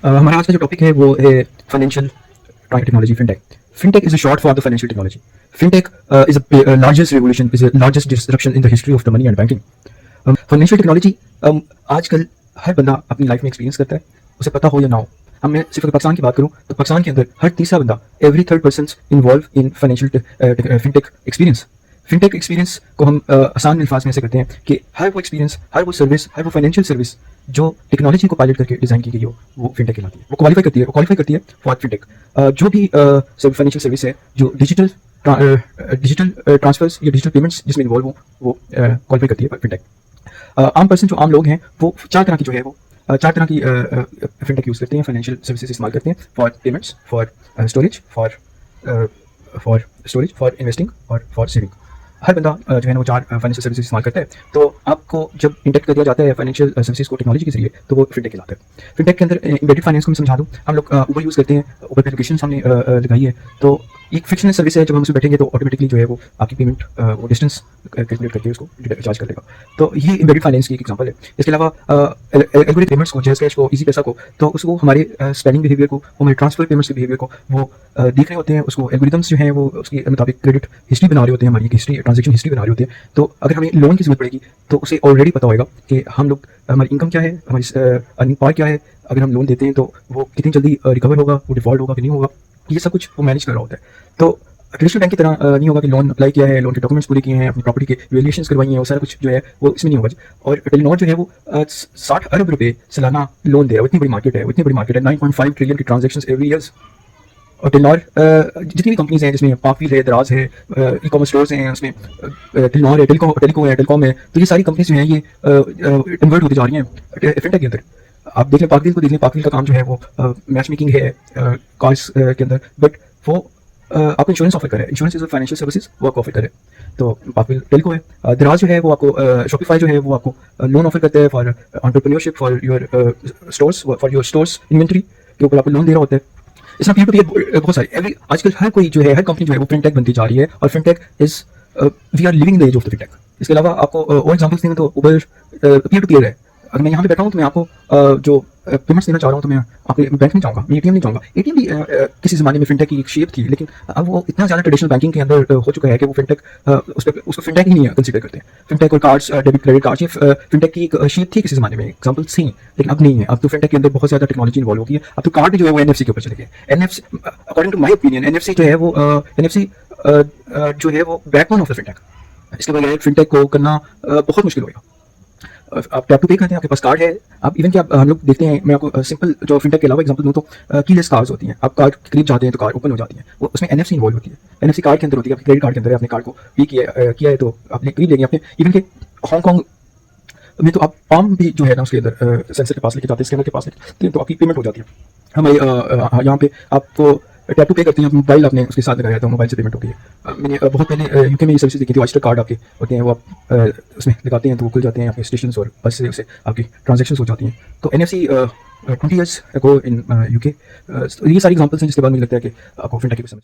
हमारा आज का जो टॉपिक है वो है financial technology, fintech. Fintech is a short for the financial technology. Fintech is a largest revolution, is the largest disruption in the history of the money and banking. Financial technology आजकल हर बंदा अपनी life में experience करता है, उसे पता हो या ना हो. अब मैं सिर्फ पाकिस्तान की बात करूं तो पाकिस्तान के अंदर हर तीसरा बंदा, every third person involved in financial fintech experience. Fintech experience को हम आसान अल्फाज में ऐसे करते हैं कि हर वो एक्सपीरियंस, हर वो सर्विस, हर वो फाइनेंशियल सर्विस जो टेक्नोलॉजी को पायलट करके डिज़ाइन की गई हो, वो फिनटेक कहलाती है. वो क्वालिफाई करती है फॉर फिनटेक. जो भी फाइनेंशियल सर्विस है जो डिजिटल ट्रांसफर्स या डिजिटल पेमेंट्स जिसमें इन्वॉल्व हो, वो क्वालिफाई करती है फिनटेक. आम पर्सन, जो आम लोग हैं, वो चार तरह की फिनटेक यूज़ करते हैं, फाइनेंशियल सर्विसेज इस्तेमाल करते हैं for payments, for storage, for investing और फॉर सेविंग. हर बंदा जो है ना वो चार फाइनेंशियल सर्विसेज इस्तेमाल करता है. तो आपको जब इंटेक्ट कर दिया जाता है फाइनेंशियल सर्विसेज को टेक्नोलॉजी के जरिए, तो वो फिनटेक कहलाता है. फिनटेक के अंदर एम्बेडेड फाइनेंस को मैं समझा दूँ. हम लोग ऊबर यूज़ करते हैं, ऊबर पर एप्लीकेशन हमने लगाई है, तो एक फिक्शनल सर्विस है. जब हम उसमें बैठेंगे तो ऑटोमेटिकली जो है वो आपकी पेमेंट वो डिस्टेंस कैलकुलेट करके उसको चार्ज कर देगा. तो ये एम्बेडेड फाइनेंस की एक एग्जांपल है. इसके अलावा एल्गोरिथम पेमेंट्स को, जैज़ कैश को, इजी पैसा को, तो उसको हमारे स्पेंडिंग बिहेवियर को, हमारे ट्रांसफर पेमेंट्स के बिहेवियर को वो देख रहे होते हैं. उसको एल्गोरिथम्स जो हैं वो उसके मुताबिक क्रेडिट हिस्ट्री बना रहे होते हैं, हमारी हिस्ट्री, ट्रांजेक्शन हिस्ट्री बना रहे होते हैं. तो अगर हमें लोन की जरूरत पड़ेगी तो उसे ऑलरेडी पता होगा कि हम लोग, हमारी इनकम क्या है, हमारी अर्निंग पावर क्या है, अगर हम लोन देते हैं तो वो कितनी जल्दी रिकवर होगा, वो डिफॉल्ट होगा कि नहीं होगा, ये सब कुछ वो मैनेज कर रहा होता है. तो ट्रेडिशनल बैंक की तरह नहीं होगा कि लोन अप्लाई किया है, लोन के डॉक्यूमेंट्स पूरे किए हैं, अपनी प्रॉपर्टी के वैल्यूएशंस करवाई हैं, वो सारा कुछ जो है वो इसमें नहीं होगा. और टेलीनॉर जो है वो 60 अरब रुपए सालाना लोन दे रहा है. इतनी बड़ी मार्केट है, 9.5 ट्रिलियन की ट्रांजेक्शंस एवरी ईयर. और टेलीनॉर जितनी भी कंपनीज हैं जिसमें पाफील है, दराज है, ई कॉमर्स स्टोर्स हैं, उसमें टेलीनॉर है, टेलीकॉम है, तो ये सारी कंपनीज जो हैं ये कन्वर्ट होती जा रही हैं फिनटेक के अंदर. आप देख लें पाफील को, देख लें पाफील का काम जो है वो मैच मेकिंग है कार्स के अंदर, बट वो आपको इंश्योरेंस ऑफर करे. Insurance is a financial services, वो आपको ऑफर करे. तो पाफील टेलीको है. दराज जो है वो आपको, शॉपिफाई जो है वो आपको लोन ऑफर करता है for entrepreneurship, for your stores inventory के ऊपर आपको लोन दे रहा होता है. इस तरह पीयर बहुत सारी आजकल हर कोई जो है, हर कंपनी जो है वो फिनटेक बनती जा रही है. और fintech is, we are living the age of the fintech. इसके अलावा आपको और एग्जांपल्स देंगे तो उबर पीयर टू पीयर है. अगर मैं यहाँ पे बैठा हूँ तो मैं आपको जो पेमेंट्स देना चाह रहा हूँ तो मैं आपके बैंक नहीं जाऊँगा, मैं एटीएम नहीं जाऊँगा. एटीएम भी किसी ज़माने में फिनटेक की एक शेप थी, लेकिन अब वो इतना ज़्यादा ट्रेडिशनल बैंकिंग के अंदर हो चुका है कि वो फिनटेक उसको फिनटेक ही नहीं कंसिडर करते. फिनटेक और कार्ड्स, डेबिट क्रेडिट कार्ड्स, ये फिनटेक की एक शेप थी किसी ज़माने में, एग्जाम्पल्स थी, लेकिन अब नहीं है. अब तो फिनटेक के अंदर बहुत ज़्यादा टेक्नोलॉजी इन्वॉल्व हो गई है. अब तो कार्ड जो है वो एनएफसी के ऊपर चले गए. NFC, according to my opinion, NFC जो है वो जो है वो बैकबोन ऑफ द फिनटेक. इसके बगैर फिनटेक को करना बहुत मुश्किल होगा. आप टैप टू पे करते हैं, आपके पास कार्ड है. आप इवन कि आप, हम लोग देखते हैं, मैं आपको सिंपल जो फिनटेक के अलावा एग्जांपल दूं तो कीलेस कार्ड्स होती हैं. आप कार्ड के करीब जाते हैं तो कार्ड ओपन हो जाती है, वो उसमें एनएफसी इन्वॉल्व होती है. एनएफसी कार्ड के अंदर होती है, आपके क्रेडिट कार्ड के अंदर है, आपने कार्ड को पे किया है तो आपने करीब लेंगे. आपने इवन के हांगकॉन्ग में तो आप पाम भी जो है ना उसके अंदर सेंसर के पास लेके जाते हैं, स्कैनर के पास लेके, तो आपकी पेमेंट हो जाती है. हमारे यहाँ पे आपको टैप टू पे करते हैं, आप मोबाइल आपने उसके साथ लगाया तो मोबाइल से पेमेंट हो गई है. मैंने बहुत पहले यूके में ये सर्विस देखी थी. ऑयस्टर कार्ड आपके होते हैं, वो आप उसमें लगाते हैं तो वो खुल जाते हैं आपके स्टेशन और बस से उससे आपकी ट्रांजेक्शन हो जाती हैं. तो NFC 20 years ago in UK. ये सारी एग्जांपल्स हैं जिसके बाद मुझे लगता है कि आपको फिनटेक की समझ